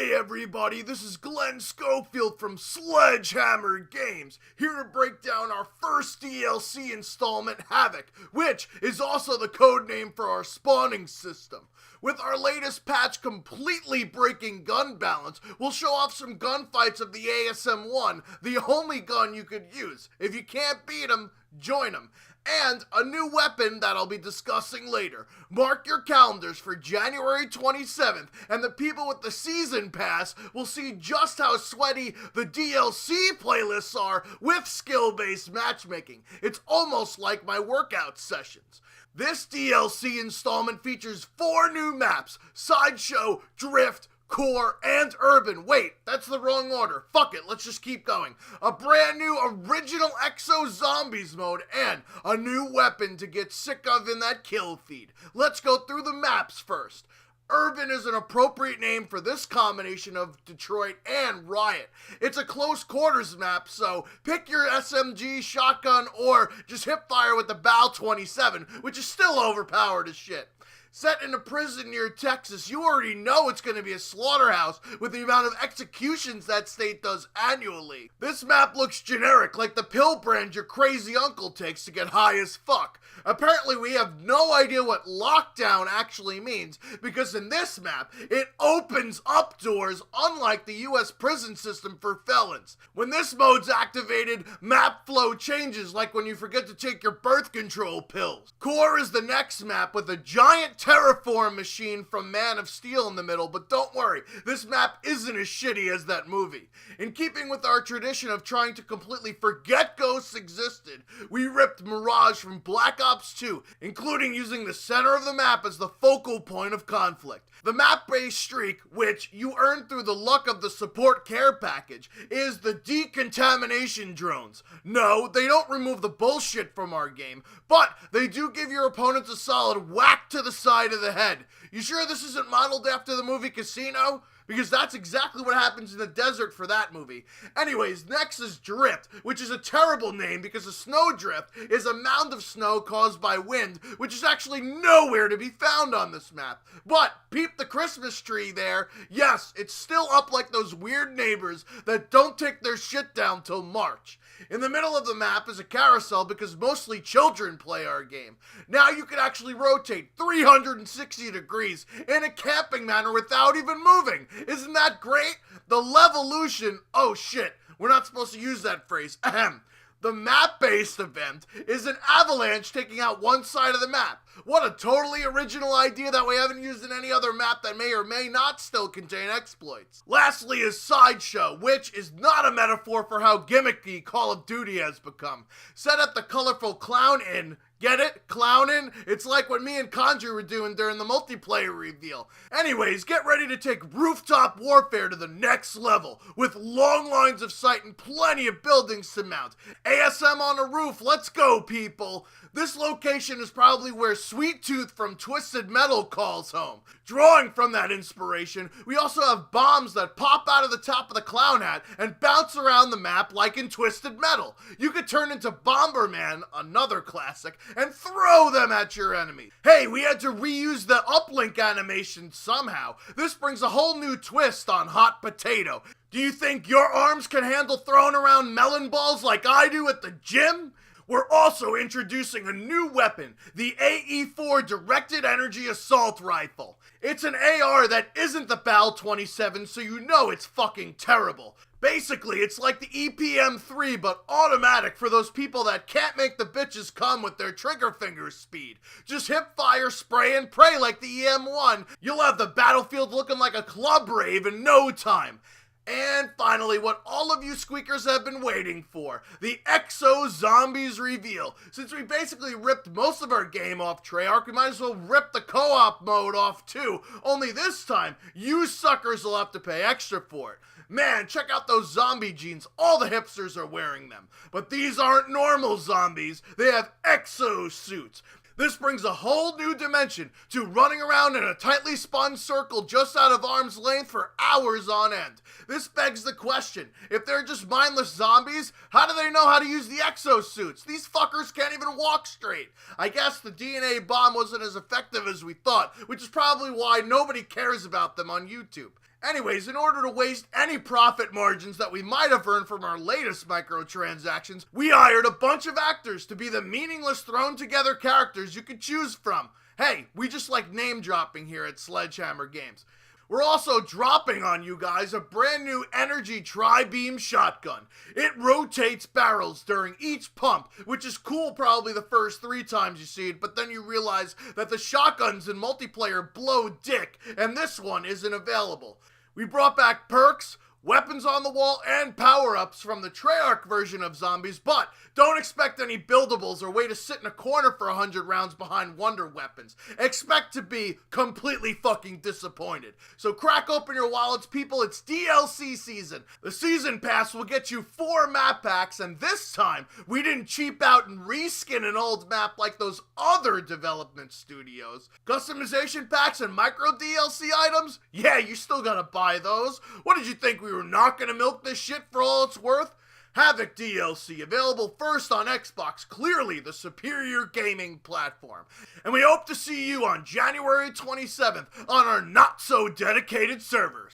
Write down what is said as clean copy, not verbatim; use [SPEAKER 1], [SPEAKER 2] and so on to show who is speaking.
[SPEAKER 1] Hey everybody, this is Glenn Schofield from Sledgehammer Games, here to break down our first DLC installment, Havoc, which is also the code name for our spawning system. With our latest patch completely breaking gun balance, we'll show off some gunfights of the ASM-1, the only gun you could use. If you can't beat them, join them. And a new weapon that I'll be discussing later. Mark your calendars for January 27th, and the people with the Season Pass will see just how sweaty the DLC playlists are with skill-based matchmaking. It's almost like my workout sessions. This DLC installment features 4 new maps: Sideshow, Drift, Core, and Urban. Wait, that's the wrong order. Fuck it, let's just keep going. A brand new original Exo Zombies mode, and a new weapon to get sick of in that kill feed. Let's go through the maps first. Urban is an appropriate name for this combination of Detroit and Riot. It's a close quarters map, so pick your SMG, shotgun, or just hip fire with the BAL 27, which is still overpowered as shit. Set in a prison near Texas, you already know it's going to be a slaughterhouse with the amount of executions that state does annually. This map looks generic, like the pill brand your crazy uncle takes to get high as fuck. Apparently we have no idea what lockdown actually means, because in this map, it opens up doors unlike the US prison system for felons. When this mode's activated, map flow changes, like when you forget to take your birth control pills. Core is the next map with a giant terraform machine from Man of Steel in the middle, but don't worry, this map isn't as shitty as that movie. In keeping with our tradition of trying to completely forget ghosts existed, we ripped Mirage from Black Ops 2, including using the center of the map as the focal point of conflict. The map-based streak, which you earn through the luck of the support care package, is the decontamination drones. No, they don't remove the bullshit from our game, but they do give your opponents a solid whack to the side of the head. You sure this isn't modeled after the movie Casino? Because that's exactly what happens in the desert for that movie. Anyways, next is Drift, which is a terrible name because a snowdrift is a mound of snow caused by wind, which is actually nowhere to be found on this map. But peep the Christmas tree there. Yes, it's still up like those weird neighbors that don't take their shit down till March. In the middle of the map is a carousel because mostly children play our game. Now you can actually rotate 360 degrees in a camping manner without even moving. Isn't that great? The Levolution, oh shit, we're not supposed to use that phrase, ahem. The map-based event is an avalanche taking out one side of the map. What a totally original idea that we haven't used in any other map that may or may not still contain exploits. Lastly is Sideshow, which is not a metaphor for how gimmicky Call of Duty has become. Set at the colorful clown inn. Get it? Clownin'? It's like what me and Conjure were doing during the multiplayer reveal. Anyways, get ready to take rooftop warfare to the next level, with long lines of sight and plenty of buildings to mount. ASM on a roof, let's go people! This location is probably where Sweet Tooth from Twisted Metal calls home. Drawing from that inspiration, we also have bombs that pop out of the top of the clown hat and bounce around the map like in Twisted Metal. You could turn into Bomberman, another classic, and throw them at your enemy. Hey, we had to reuse the uplink animation somehow. This brings a whole new twist on Hot Potato. Do you think your arms can handle throwing around melon balls like I do at the gym? We're also introducing a new weapon, the AE-4 Directed Energy Assault Rifle. It's an AR that isn't the BAL 27, so you know it's fucking terrible. Basically, it's like the EPM-3, but automatic for those people that can't make the bitches come with their trigger finger speed. Just hip fire, spray, and pray like the EM-1. You'll have the battlefield looking like a club rave in no time. And finally, what all of you squeakers have been waiting for, the Exo Zombies reveal. Since we basically ripped most of our game off Treyarch, we might as well rip the co-op mode off too, only this time, you suckers will have to pay extra for it. Man, check out those zombie jeans, all the hipsters are wearing them. But these aren't normal zombies, they have exo suits. This brings a whole new dimension to running around in a tightly spun circle just out of arm's length for hours on end. This begs the question, if they're just mindless zombies, how do they know how to use the exosuits? These fuckers can't even walk straight. I guess the DNA bomb wasn't as effective as we thought, which is probably why nobody cares about them on YouTube. Anyways, in order to waste any profit margins that we might have earned from our latest microtransactions, we hired a bunch of actors to be the meaningless thrown together characters you could choose from. Hey, we just like name dropping here at Sledgehammer Games. We're also dropping on you guys a brand new energy tri-beam shotgun. It rotates barrels during each pump, which is cool probably the first 3 times you see it, but then you realize that the shotguns in multiplayer blow dick, and this one isn't available. We brought back perks, weapons on the wall, and power-ups from the Treyarch version of zombies, but don't expect any buildables or way to sit in a corner for 100 rounds behind wonder weapons. Expect to be completely fucking disappointed. So crack open your wallets, people, it's DLC season. The season pass will get you 4 map packs, and this time, we didn't cheap out and reskin an old map like those other development studios. Customization packs and micro DLC items? Yeah, you still gotta buy those. What did you think, we were not gonna milk this shit for all it's worth? Havoc DLC, available first on Xbox, clearly the superior gaming platform. And we hope to see you on January 27th on our not-so-dedicated servers.